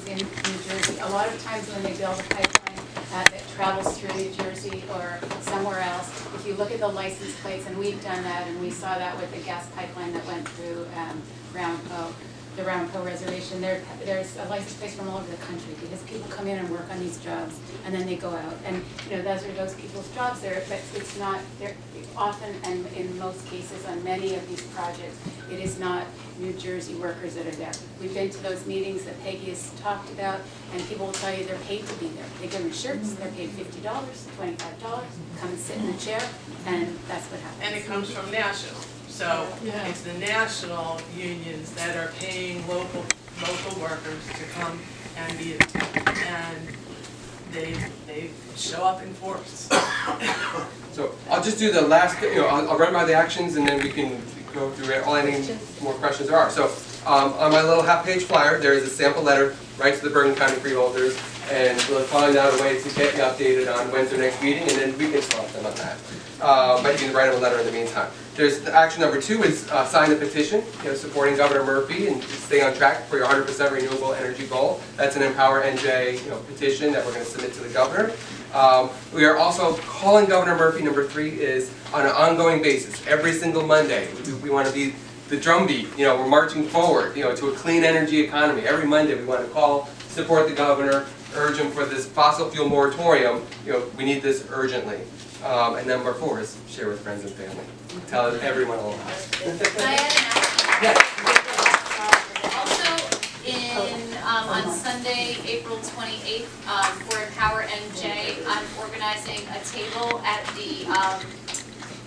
in New Jersey. A lot of times when they build a pipeline that travels through New Jersey or somewhere else, if you look at the license plates, and we've done that, and we saw that with the gas pipeline that went through the Round Cove Reservation, there's a license plates from all over the country because people come in and work on these jobs and then they go out. And those are those people's jobs there, but it's not, they're often, and in most cases on many of these projects, it is not New Jersey workers that are there. We've been to those meetings that Peggy has talked about, and people will tell you they're paid to be there. They give them shirts, they're paid $50, $25, come and sit in a chair, and that's what happens. And it comes from national. So it's the national unions that are paying local workers to come and be, and they show up in force. So I'll just do the last, I'll run by the actions and then we can go through it, all any more questions there are. So on my little half-page flyer, there is a sample letter right to the Bergen County freeholders, and we'll find out a way to get you updated on when's their next meeting, and then we can select them on that. But you can write them a letter in the meantime. There's action number 2 is sign the petition, supporting Governor Murphy and stay on track for your 100% renewable energy goal. That's an Empower NJ petition that we're going to submit to the governor. We are also calling Governor Murphy. Number 3 is on an ongoing basis, every single Monday. We want to be the drumbeat. We're marching forward, to a clean energy economy. Every Monday we want to call, support the governor, urge him for this fossil fuel moratorium. We need this urgently. And number 4 is share with friends and family. Tell everyone all about it. Can I add an action? Yes. Also, on Sunday, April 28th, for Empower NJ, I'm organizing a table at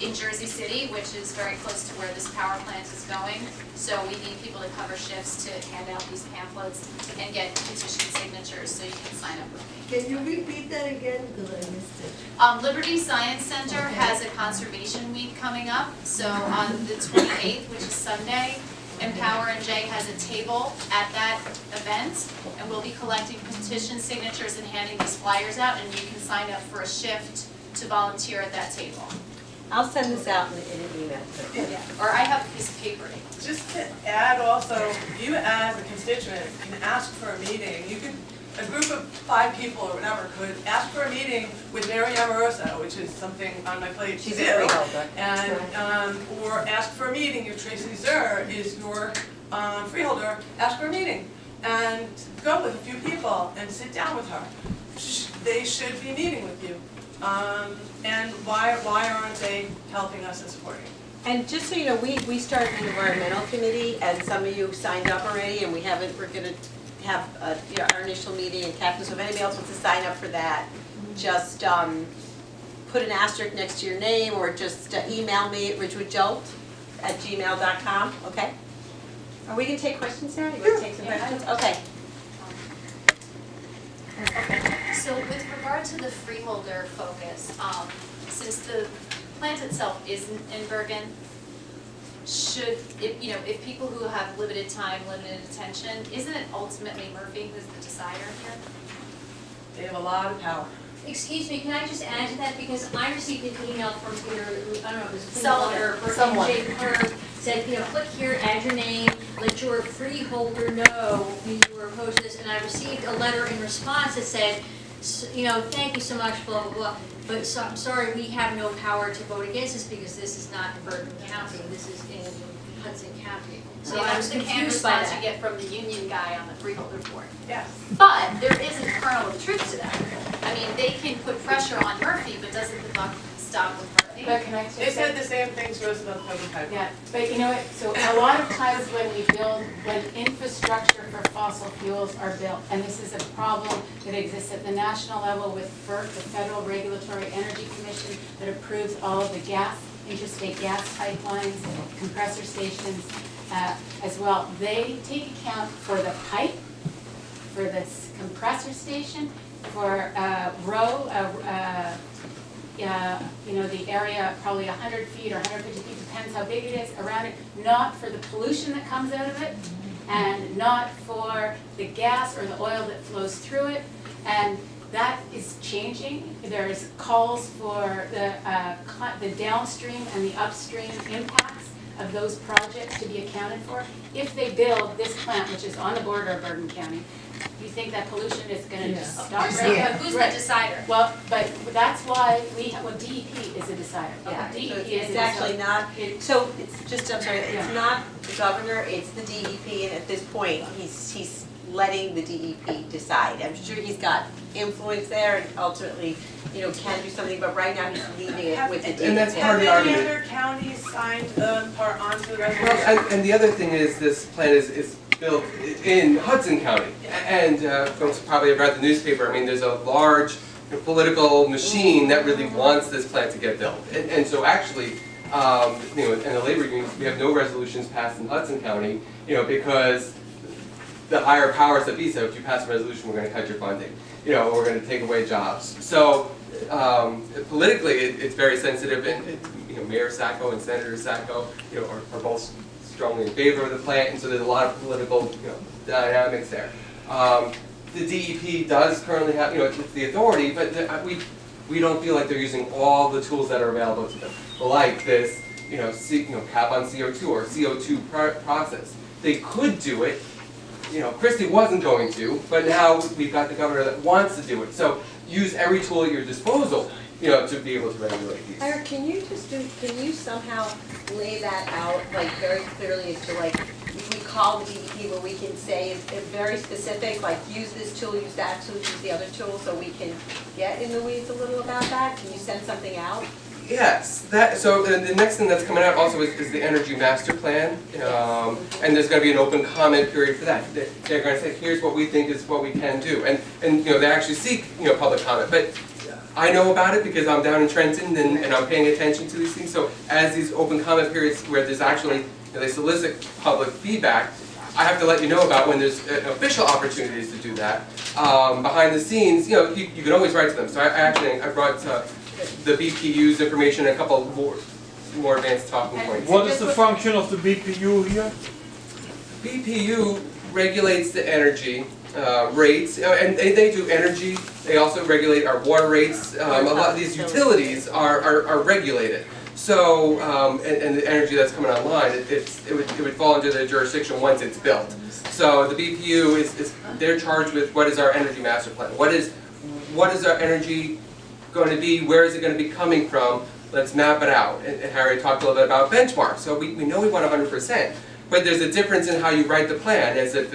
in Jersey City, which is very close to where this power plant is going. So we need people to cover shifts to hand out these pamphlets and get petition signatures so you can sign up with me. Can you repeat that again? Because I missed it. Liberty Science Center has a conservation week coming up. So on the 28th, which is Sunday, Empower NJ has a table at that event, and we'll be collecting petition signatures and handing these flyers out, and you can sign up for a shift to volunteer at that table. I'll send this out in an email. Yeah. Or I have a piece of paper. Just to add also, you as a constituent can ask for a meeting. You could, a group of 5 people or whatever could ask for a meeting with Mary Amoroso, which is something on my plate to do. And or ask for a meeting if Tracy Zer is your freeholder. Ask for a meeting and go with a few people and sit down with her. They should be meeting with you. And why aren't they helping us and supporting? And just so you know, we started an environmental committee, and some of you signed up already, and we're going to have our initial meeting in Captain. So if anybody else wants to sign up for that, just put an asterisk next to your name, or just email me at ridgewoodjolt@gmail.com. Okay? Are we going to take questions now? You want to take some questions? Okay. So with regard to the freeholder focus, since the plant itself isn't in Bergen, if people who have limited time, limited attention, isn't it ultimately Murphy who's the decider here? They have a lot of power. Excuse me, can I just add to that? Because I received an email from Peter, I don't know, it was Someone. Jay Clerk, said, click here, add your name, let your freeholder know you were opposed to this. And I received a letter in response that said, thank you so much, blah, blah, blah. But I'm sorry, we have no power to vote against this because this is not in Bergen County. This is in Hudson County. So I was confused by that. You get from the union guy on the freeholder board. Yes. But there is a kernel of truth to that. I mean, they can put pressure on Murphy, but doesn't the buck stop with Murphy? But can I just They say, said the same things to us about the pipeline. yeah, but you know what, so a lot of times when infrastructure for fossil fuels are built, and this is a problem that exists at the national level with FERC, the Federal Regulatory Energy Commission, that approves all of the interstate gas pipelines, compressor stations as well. They take account for the pipe, for this compressor station, for the area probably 100 feet or 150 feet, depends how big it is, around it, not for the pollution that comes out of it, and not for the gas or the oil that flows through it. And that is changing. There's calls for the downstream and the upstream impacts of those projects to be accounted for. If they build this plant, which is on the border of Bergen County, You think that pollution is gonna just Of stop? course, right? but who's the Right. decider? Well, but that's why DEP is a decider. Yeah, DEP so is a it's actually decider. not, It- so it's just, I'm sorry, Yeah. it's not the governor, it's the DEP, and at this point, he's letting the DEP decide. I'm sure he's got influence there and ultimately, can do something, but right now he's leaving it with the DEP. And that's part Have of the any argument. other counties signed part onto the Well, resolution? and the other thing is, this plan is built in Hudson County. And folks probably have read the newspaper, I mean, there's a large political machine that really wants this plan to get built. And so actually, in the labor unions, we have no resolutions passed in Hudson County, because the higher powers that be said, if you pass a resolution, we're gonna cut your funding, or we're gonna take away jobs. So, politically, it's very sensitive, and, Mayor Sacco and Senator Sacco, are both strongly in favor of the plant, and so there's a lot of political, dynamics there. The DEP does currently have, it's the authority, but we don't feel like they're using all the tools that are available to them, like this, cap on CO2 or CO2 process. They could do it. Christie wasn't going to, but now we've got the governor that wants to do it. So use every tool at your disposal, to be able to regulate these. Ira, can you somehow lay that out, like, very clearly as to, like, we call the DEP where we can say it's very specific, like, use this tool, use that tool, use the other tool, so we can get in the weeds a little about that? Can you send something out? Yes, so the next thing that's coming out also is the Energy Master Plan, and there's going to be an open comment period for that. They're going to say, here's what we think is what we can do, and they actually seek public comment. But I know about it because I'm down in Trenton and I'm paying attention to these things. So as these open comment periods where there's actually they solicit public feedback, I have to let you know about when there's official opportunities to do that. Behind the scenes, you can always write to them. So I brought the BPU's information and a couple more advanced talking points. What is the function of the BPU here? BPU regulates the energy rates, and they do energy. They also regulate our water rates. A lot of these utilities are regulated. So, and the energy that's coming online, it would fall under their jurisdiction once it's built. So the BPU they're charged with what is our energy master plan. What is our energy going to be? Where is it going to be coming from? Let's map it out. And Harry talked a little bit about benchmarks. So we know we want 100%, but there's a difference in how you write the plan. As if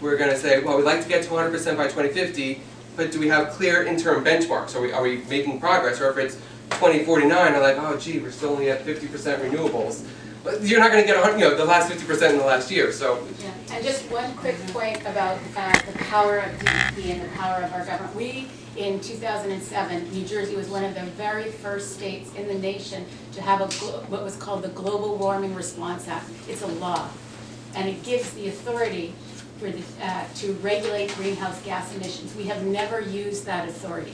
we're going to say, well, we'd like to get to 100% by 2050, but do we have clear interim benchmarks? Are we making progress? Or if it's 2049, they're like, oh gee, we're still only at 50% renewables. But you're not going to get the last 50% in the last year. So. Yeah. And just one quick point about the power of DEP and the power of our government. We, in 2007, New Jersey was one of the very first states in the nation to have what was called the Global Warming Response Act. It's a law, and it gives the authority for to regulate greenhouse gas emissions. We have never used that authority.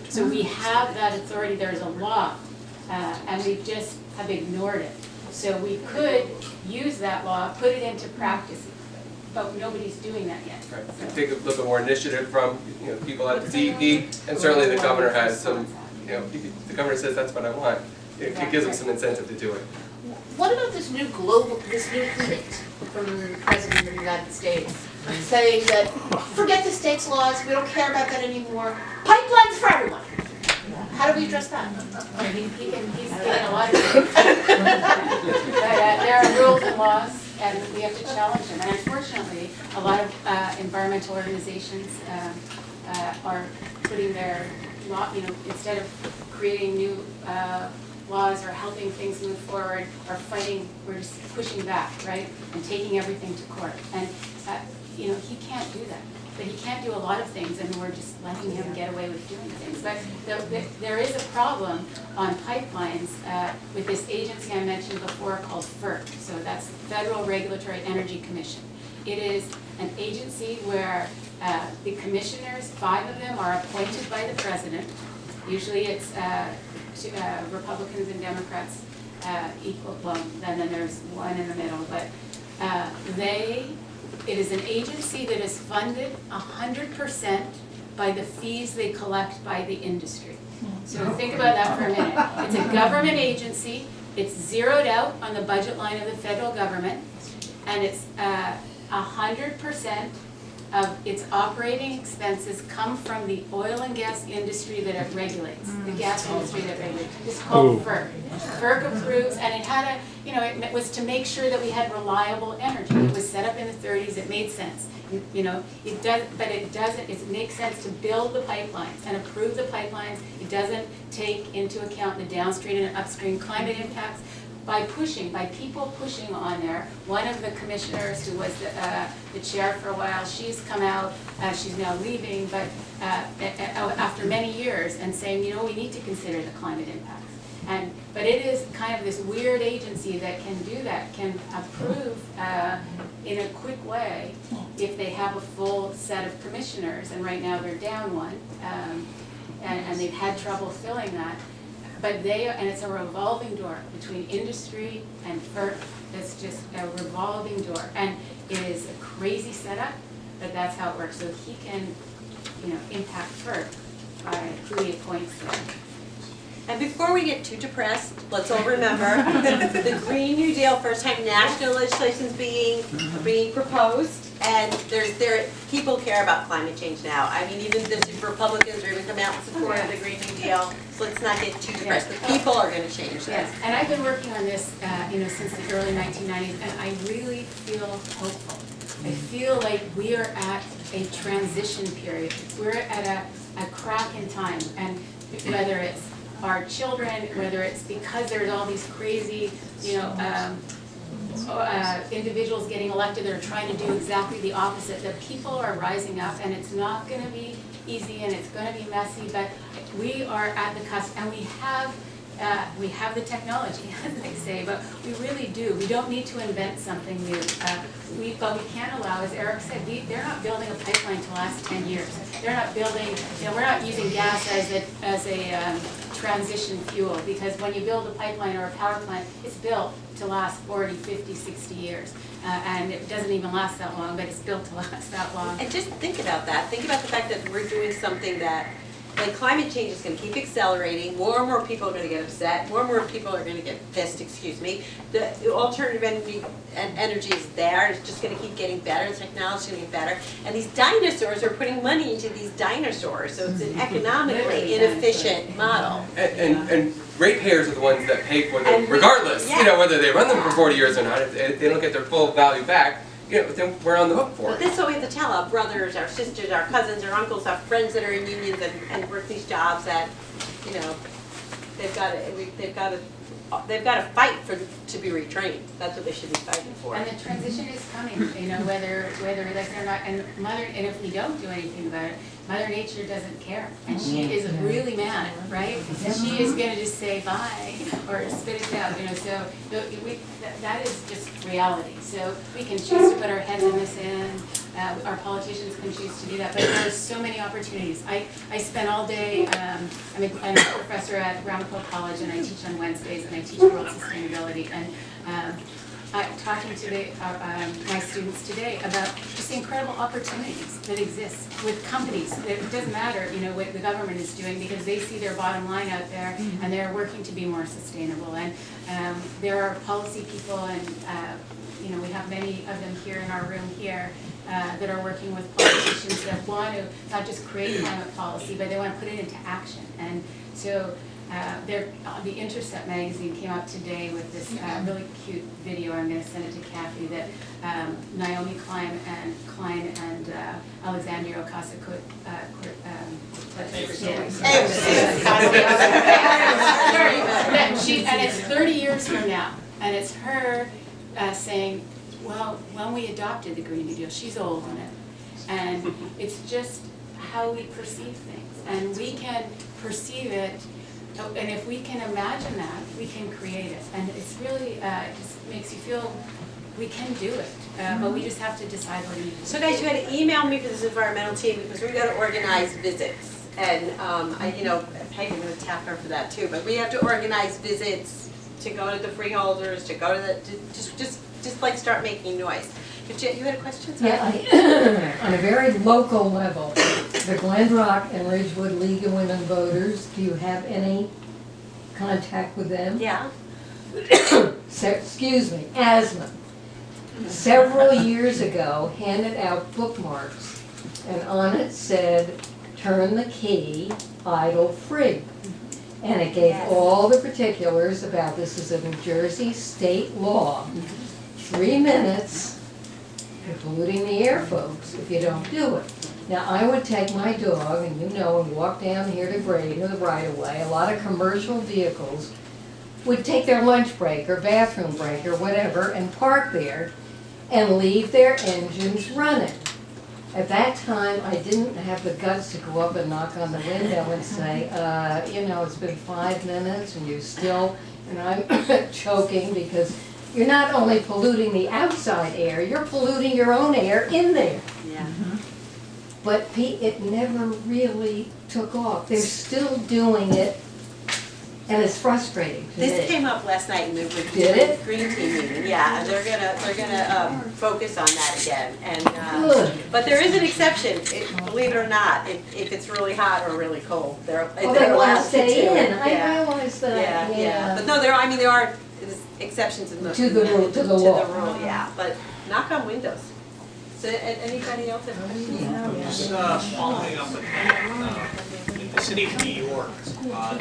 So we have that authority, there's a law, and we just have ignored it. So we could use that law, put it into practice, but nobody's doing that yet. Right. So. Take a little bit more initiative from people at the DEP, and certainly the governor has some. The governor says that's what I want. It gives them some incentive to do it. What about this new edict from the President of the United States saying that, forget the state's laws, we don't care about that anymore, pipelines for everyone? How do we address that? He's getting a lot of things. But there are rules and laws, and we have to challenge them. And unfortunately, a lot of environmental organizations are putting their law, instead of creating new laws or helping things move forward, are fighting, we're just pushing back, right? And taking everything to court. And, he can't do that. But he can't do a lot of things, and we're just letting him get away with doing things. But there is a problem on pipelines with this agency I mentioned before called FERC. So that's the Federal Regulatory Energy Commission. It is an agency where the commissioners, 5 of them, are appointed by the president. Usually it's Republicans and Democrats equal, well, then there's one in the middle, but it is an agency that is funded 100% by the fees they collect by the industry. So think about that for a minute. It's a government agency, it's zeroed out on the budget line of the federal government, and it's 100% of its operating expenses come from the oil and gas industry that it regulates, the gas industry that regulates. It's called FERC. FERC approves, and it had a, it was to make sure that we had reliable energy. It was set up in the 30s, it made sense. It does, but it doesn't, it makes sense to build the pipelines and approve the pipelines. It doesn't take into account the downstream and upstream climate impacts. By people pushing on there, one of the commissioners who was the chair for a while, she's come out, she's now leaving, but after many years, and saying, we need to consider the climate impacts. But it is kind of this weird agency that can do that, can approve in a quick way if they have a full set of commissioners, and right now they're down one, and they've had trouble filling that. But and it's a revolving door between industry and FERC. It's just a revolving door, and it is a crazy setup, but that's how it works. So he can, impact FERC by who he appoints there. And before we get too depressed, let's all remember the Green New Deal, first time national legislation is being proposed, and people care about climate change now. I mean, even the Republicans are even coming out in support of the Green New Deal. So let's not get too depressed. The people are going to change this. Yes, and I've been working on this, since the early 1990s, and I really feel hopeful. I feel like we are at a transition period. We're at a crack in time, and whether it's our children, whether it's because there's all these crazy, individuals getting elected that are trying to do exactly the opposite, that people are rising up, and it's not going to be easy and it's going to be messy, but we are at the cusp, and we have the technology, as they say, but we really do. We don't need to invent something new. But we can't allow, as Eric said, they're not building a pipeline to last 10 years. They're not building, we're not using gas as a transition fuel, because when you build a pipeline or a power plant, it's built to last 40, 50, 60 years. And it doesn't even last that long, but it's built to last that long. And just think about that. Think about the fact that we're doing something that, like, climate change is going to keep accelerating. More and more people are going to get upset. More and more people are going to get pissed, excuse me. The alternative energy is there. It's just going to keep getting better. The technology is going to get better. And these dinosaurs are putting money into these dinosaurs. So it's an economically inefficient model. And ratepayers are the ones that pay for them regardless, whether they run them for 40 years or not. If they don't get their full value back, then we're on the hook for it. But this is what we have to tell our brothers, our sisters, our cousins, our uncles, our friends that are in unions and work these jobs that, they've got to fight to be retrained. That's what they should be fighting for. And the transition is coming, whether like it or not. And if we don't do anything about it, Mother Nature doesn't care, and she is really mad, right? And she is going to just say bye or spit it out, So that is just reality. So we can choose to put our heads in the sand. Our politicians can choose to do that, but there are so many opportunities. I spend all day. I'm a professor at Ramapo College, and I teach on Wednesdays, and I teach world sustainability. And I'm talking to my students today about just the incredible opportunities that exist with companies. It doesn't matter, what the government is doing, because they see their bottom line out there, and they're working to be more sustainable. And there are policy people, and we have many of them here in our room here that are working with politicians that want to not just create climate policy, but they want to put it into action. And so the Intercept magazine came out today with this really cute video. I'm going to send it to Kathy, that Naomi Klein and Alexandria Ocasio-Cortez and it's 30 years from now, and it's her saying, well, when we adopted the Green New Deal, she's old on it, and it's just how we perceive things, and we can perceive it. And if we can imagine that, we can create it. And it's really, it just makes you feel we can do it. But we just have to decide what we need to do. So guys, you had to email me for this environmental team, because we've got to organize visits. And Peggy, I'm going to tap her for that too. But we have to organize visits to go to the freeholders, to go to just like start making noise. You had a question? Sorry. Yeah, on a very local level, the Glen Rock and Ridgewood League of Women Voters, do you have any contact with them? Yeah. Excuse me, asthma. Several years ago, handed out bookmarks and on it said, turn the key idle free. And it gave all the particulars about this is a New Jersey state law. 3 minutes, you're polluting the air, folks, if you don't do it. Now, I would take my dog, and you know, and walk down here to Braden, the right of way. A lot of commercial vehicles would take their lunch break or bathroom break or whatever and park there and leave their engines running. At that time, I didn't have the guts to go up and knock on the window and say, you know, it's been 5 minutes and you still, and I'm choking because you're not only polluting the outside air, you're polluting your own air in there. Yeah. But it never really took off. They're still doing it, and it's frustrating to me. This came up last night in the Did it? Green Team meeting, yeah, and they're gonna focus on that again, and, Good. but there is an exception, believe it or not, if it's really hot or really cold, they're Oh, they allowed want to to stay do it. in, I Yeah. realize that, yeah. But no, there are exceptions in the. To the rule, to the law. To the rule, yeah, but knock on windows. So, anybody else have questions? Just following up with that, in the city of New York,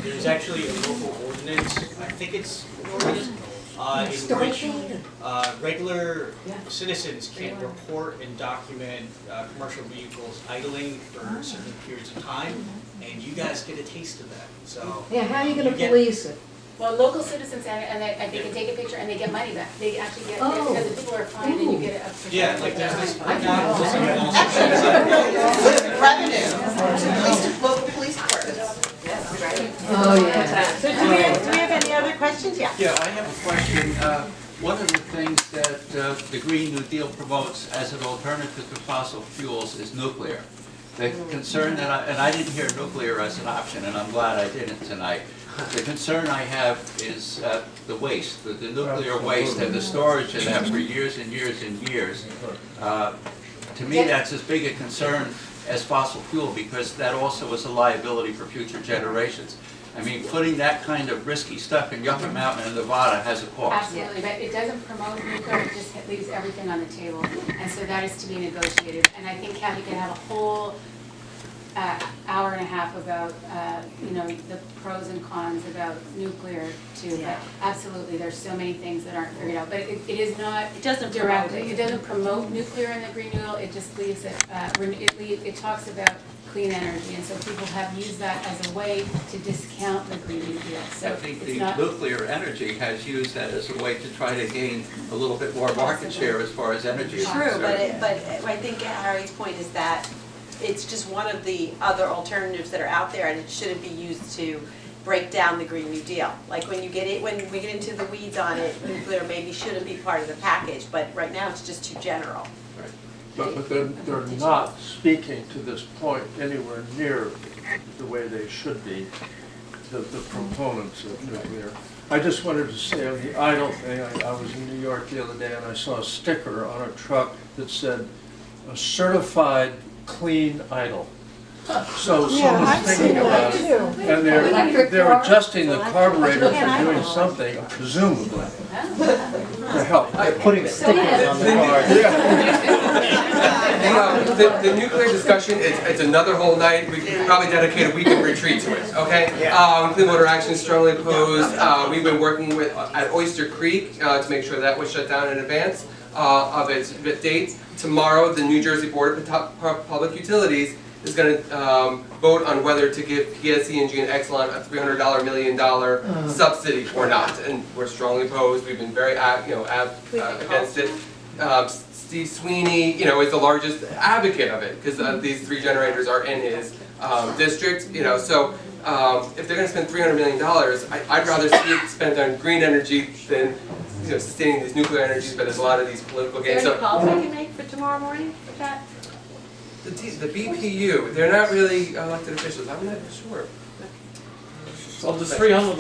there's actually a local ordinance, I think it's an ordinance, in which regular citizens can report and document commercial vehicles idling for certain periods of time, and you guys get a taste of that, so. Yeah, how are you gonna You get- police it? Well, local citizens, and they can take a picture and they get money back. They actually get, Oh. because the people are fined and you get it up to. Yeah, like there's this. Revenue, local police departments. Oh, yeah. So do we have any other questions? Yeah. Yeah, I have a question. One of the things that the Green New Deal promotes as an alternative to fossil fuels is nuclear. The concern that and I didn't hear nuclear as an option, and I'm glad I didn't tonight. The concern I have is the waste, the nuclear waste and the storage of that for years and years and years. To me, that's as big a concern as fossil fuel because that also is a liability for future generations. I mean, putting that kind of risky stuff in Yucca Mountain in Nevada has a cost. Absolutely, but it doesn't promote nuclear, it just leaves everything on the table. And so that is to be negotiated. And I think Kathy can have a whole hour and a half about, you know, the pros and cons about nuclear too. But absolutely, there's so many things that aren't figured out. But it is not directly, it doesn't promote nuclear in the Green New Deal, it just leaves it, it talks about clean energy. And so people have used that as a way to discount the Green New Deal. So I think it's the not. nuclear energy has used that as a way to try to gain a little bit more market share as far as energy is True, concerned. but I think Harry's point is that it's just one of the other alternatives that are out there, and it shouldn't be used to break down the Green New Deal. Like when we get into the weeds on it, nuclear maybe shouldn't be part of the package, but right now it's just too general. But they're not speaking to this point anywhere near the way they should be, the proponents of nuclear. I just wanted to say on the idle thing, I was in New York the other day and I saw a sticker on a truck that said, "A certified clean idle." So someone's thinking about it, and they're adjusting the carburetor for doing something, presumably, to help. Putting stickers on the car. The nuclear discussion, it's another whole night. We could probably dedicate a weekend retreat to it, okay? Clean Water Action strongly opposed. We've been working with at Oyster Creek to make sure that was shut down in advance of its date. Tomorrow, the New Jersey Board of Public Utilities is going to vote on whether to give PSE&G and Exelon a $300 million subsidy or not, and we're strongly opposed. We've been very against it. Steve Sweeney, you know, is the largest advocate of it because these 3 generators are in his district. You know, so if they're going to spend $300 million, I'd rather see it spent on green energy than sustaining these nuclear energies. But there's a lot of these political games. Is there any calls we can make for tomorrow morning for that? The BPU, they're not really elected officials. I'm not sure. So the 300